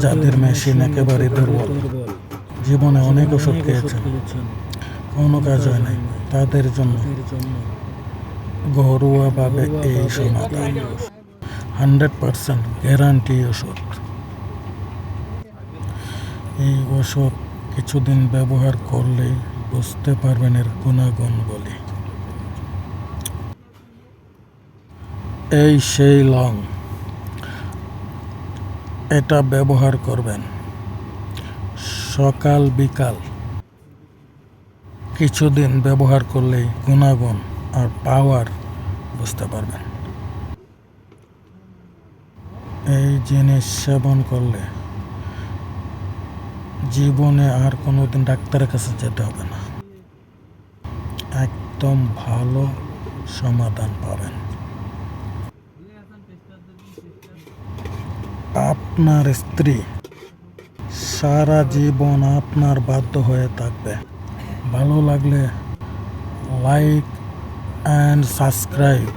যাদের মেশিন একেবারে দুর্বল, জীবনে অনেক ওষুধ খেয়েছেন, কোনো কাজ হয় নাই, তাদের জন্য ঘরোয়াভাবে এই সমাধান 100% গ্যারান্টি ওষুধ। এই ওষুধ কিছুদিন ব্যবহার করলেই বুঝতে পারবেন এর গুণাগুণ বলি। এই সেই লং, এটা ব্যবহার করবেন সকাল বিকাল, কিছুদিন ব্যবহার করলেই গুণাগুণ আর পাওয়ার বুঝতে পারবেন। এই জিনিস সেবন করলে জীবনে আর কোনোদিন ডাক্তারের কাছে যেতে হবে না, একদম ভালো সমাধান পাবেন। আপনার স্ত্রী সারা জীবন আপনার বাধ্য হয়ে থাকবে। ভালো লাগলে লাইক অ্যান্ড সাবস্ক্রাইব।